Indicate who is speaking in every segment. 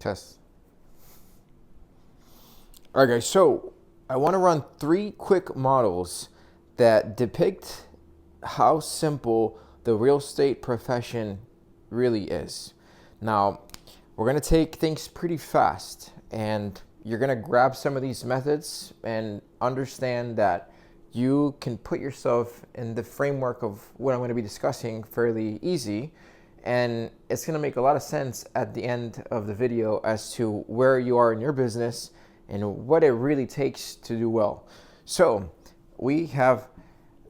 Speaker 1: Test. All right, guys. So I want to run 3 quick models that depict how simple the real estate profession really is. Now, we're going to take things pretty fast, and you're going to grab some of these methods and understand that you can put yourself in the framework of what I'm going to be discussing fairly easy, and it's going to make a lot of sense at the end of the video as to where you are in your business and what it really takes to do well. So we have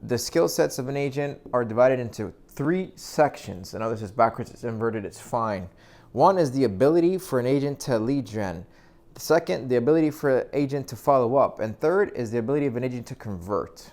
Speaker 1: the skill sets of an agent are divided into 3 sections. I know this is backwards, it's inverted, it's fine. One is the ability for an agent to lead gen. The second, the ability for an agent to follow up. And third is the ability of an agent to convert.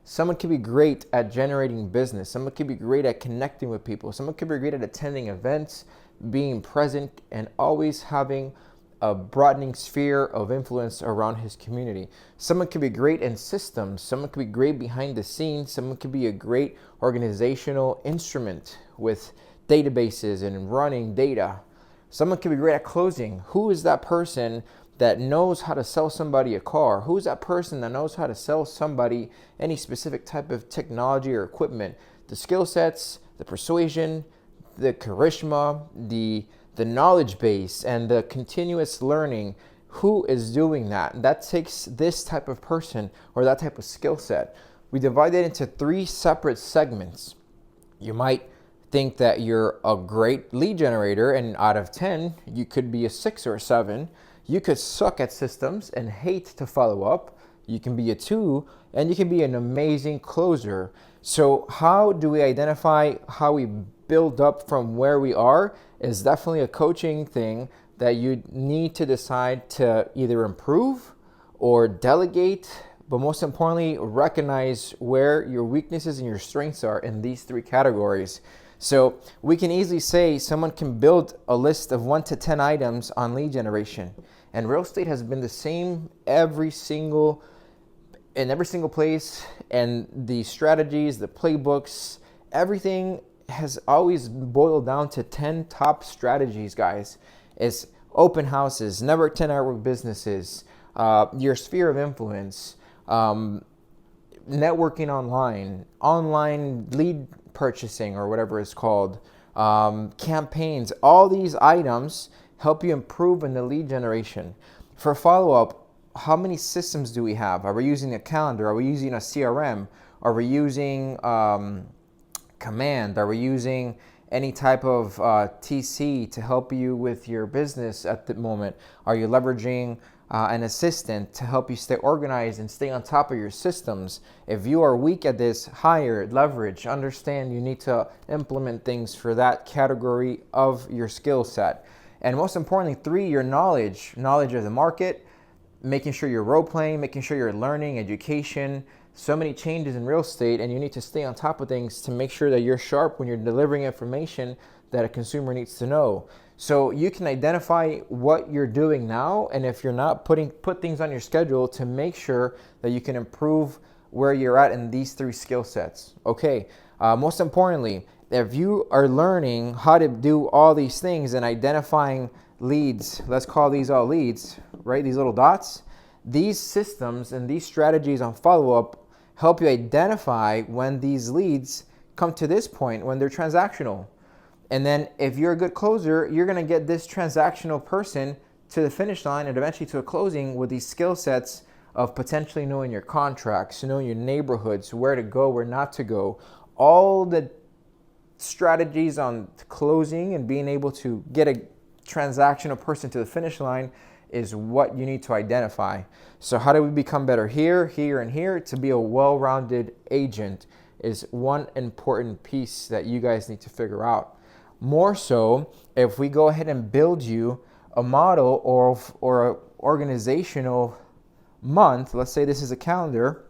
Speaker 1: Someone can be great at generating business. Someone can be great at connecting with people. Someone can be great at attending events, being present, and always having a broadening sphere of influence around his community. Someone can be great in systems. Someone can be great behind the scenes. Someone can be a great organizational instrument with databases and running data. Someone can be great at closing. Who is that person that knows how to sell somebody a car? Who is that person that knows how to sell somebody any specific type of technology or equipment? The skill sets, the persuasion, the charisma, the knowledge base, and the continuous learning. Who is doing that? That takes this type of person or that type of skill set. We divide it into 3 separate segments. You might think that you're a great lead generator, and out of 10, you could be a 6 or a 7. You could suck at systems and hate to follow up. You can be a 2, and you can be an amazing closer. So how do we identify how we build up from where we are is definitely a coaching thing that you need to decide to either improve or delegate, but most importantly, recognize where your weaknesses and your strengths are in these 3 categories. So we can easily say someone can build a list of 1 to 10 items on lead generation. And real estate has been the same in every single place, and the strategies, the playbooks, everything has always boiled down to 10 top strategies, guys. It's open houses, network to network businesses, your sphere of influence, networking online lead purchasing or whatever it's called, campaigns. All these items help you improve in the lead generation. For follow-up, how many systems do we have? Are we using a calendar? Are we using a CRM? Are we using Command? Are we using any type of TC to help you with your business at the moment? Are you leveraging an assistant to help you stay organized and stay on top of your systems? If you are weak at this, hire, leverage, understand you need to implement things for that category of your skill set. And most importantly, 3, your knowledge of the market, making sure you're role playing, making sure you're learning, education. So many changes in real estate, and you need to stay on top of things to make sure that you're sharp when you're delivering information that a consumer needs to know. So you can identify what you're doing now, and if you're not, put things on your schedule to make sure that you can improve where you're at in these 3 skill sets. Okay, most importantly, if you are learning how to do all these things and identifying leads, let's call these all leads, right? These little dots. These systems and these strategies on follow-up help you identify when these leads come to this point, when they're transactional. And then if you're a good closer, you're going to get this transactional person to the finish line and eventually to a closing with these skill sets of potentially knowing your contracts, knowing your neighborhoods, where to go, where not to go. All the strategies on closing and being able to get a transactional person to the finish line is what you need to identify. So how do we become better here, here, and here? To be a well-rounded agent is one important piece that you guys need to figure out. More so, if we go ahead and build you a model or an organizational month, let's say this is a calendar.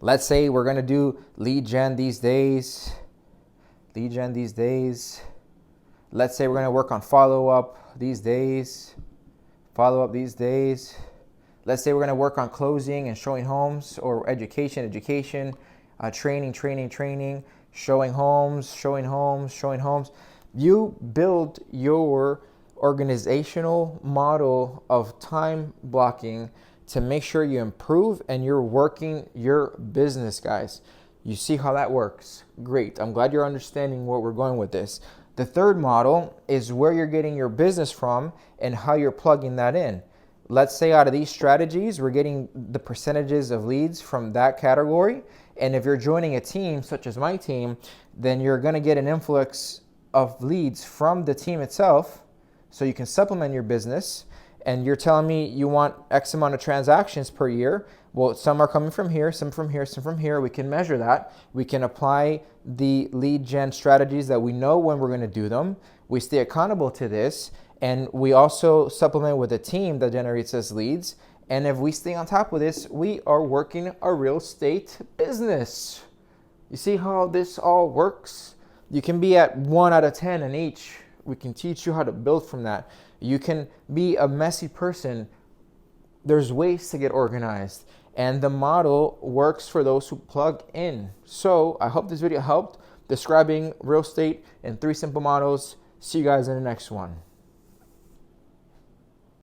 Speaker 1: Let's say we're going to do lead gen these days. Let's say we're going to work on follow-up these days. Let's say we're going to work on closing and showing homes, or education, training, showing homes. You build your organizational model of time blocking to make sure you improve and you're working your business, guys. You see how that works? Great. I'm glad you're understanding where we're going with this. The third model is where you're getting your business from and how you're plugging that in. Let's say out of these strategies, we're getting the percentages of leads from that category. And if you're joining a team, such as my team, then you're going to get an influx of leads from the team itself, so you can supplement your business. And you're telling me you want X amount of transactions per year. Well, some are coming from here, some from here, some from here. We can measure that. We can apply the lead gen strategies that we know when we're going to do them. We stay accountable to this. And we also supplement with a team that generates us leads. And if we stay on top of this, we are working a real estate business. You see how this all works? You can be at 1 out of 10 in each. We can teach you how to build from that. You can be a messy person. There's ways to get organized. And the model works for those who plug in. So I hope this video helped describing real estate in 3 simple models. See you guys in the next one.